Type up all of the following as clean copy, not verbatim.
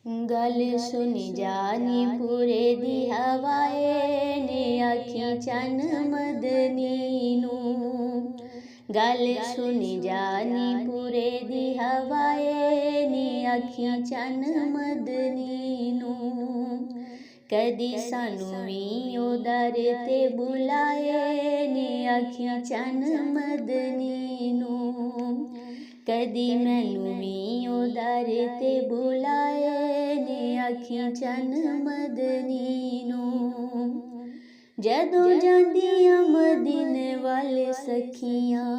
गल सुन जानी पूरे दी हवाए ने आखी चन मदनी नू। गल सुन जानी पूरे दी हवाए ने आखी चन मदनी नू। कदी सानू भी ओ दर ते बुलाए ने आखी चन मदनी नू। कदी मैनू भी ओ दर ते बुलाए ने आखी चन मदनी नू। जदों जांदियां मदीने वाले सखियां,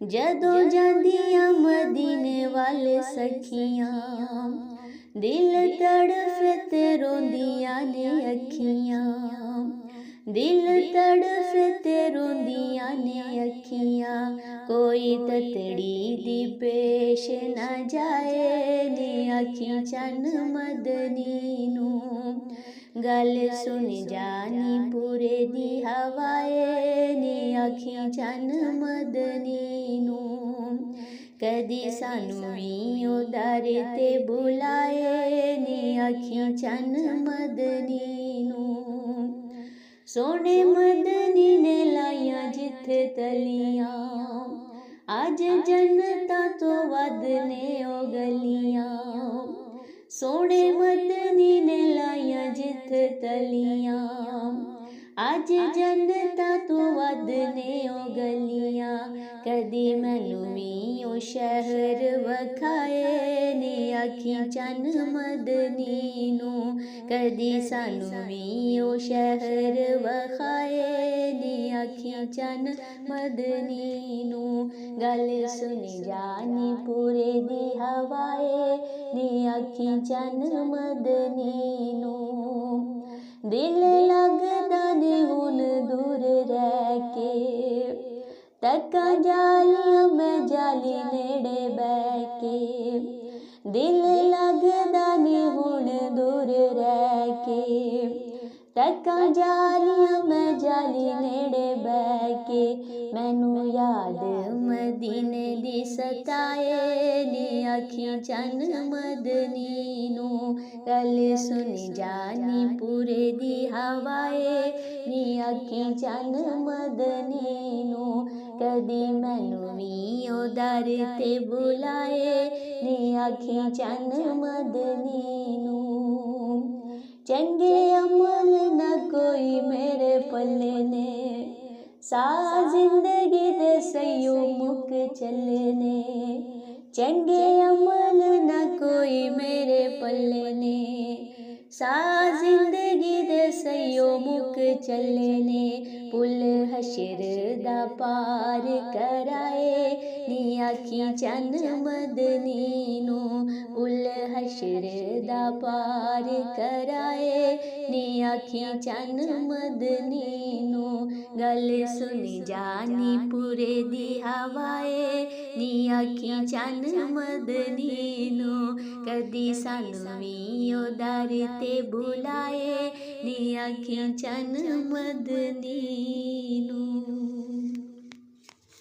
जदों जांदियां मदीने वाले सखियां, दिल तड़फे ते रोंदियां ने अखियां। दिल तड़फे ते रोंदियां ने अखियां, कोई ततड़ी दी पेश ना जाए ने आखी चन मदनी नू। गल सुन जानी पूरे दी हवाए ने आखी चन मदनी नू। कदी सानू भी ओ दर ते बुलाए ने आखी चन मदनी नू। सोने मदनी ने लाइया जिथे तलियां, अज जन्नतां तो वध ने ओ गलियां। सोने मदनी ने लाइया जिथे तलियां, अज जन्नतां तो वध ने ओ गलियां। कदी मैनू भी ओ शहर वखाए ने आखी चन मदनी नू। कदी सानू भी ओ शहर वखाए ने आखी चन मदनी नू। गल सुन जानी पूरे दी हवाए ने आखी चन मदनी नू। दिल लगदा ने हुण दूर रह के, तक्का जालियां मैं जाली नेड़े बह के। दिल लगदा ने हुण दूर रह के, तक्का जालियां मैं जाली नेड़े बह के। मैनू याद मदीने दी सताए ने आखी चन मदनी नू। गल सुन जानी पूरे दी हवाए ने आखी चन मदनी नू। कदी मैनू भी ओ दर ते बुलाए ने आखी चन मदनी नू। चंगे अमल न कोई मेरे पल्ले ने, सा जिंदगी दे सईयो मुक चले ने। चंगे अमल न कोई मेरे पल्ले ने, सा जिंदगी दे सईयो मुक चले ने। पुल हशर दा पार कराए ने आखी चन मदनी नू। पुल हशर दा पार कराए ने आखी चन मदनी नू। गल सुन जानी पूरे दी हवाए ने आखी चन मदनी नू। कदी सानू भी ओ दर ते बुलाए ने आखी चन मदनी नू।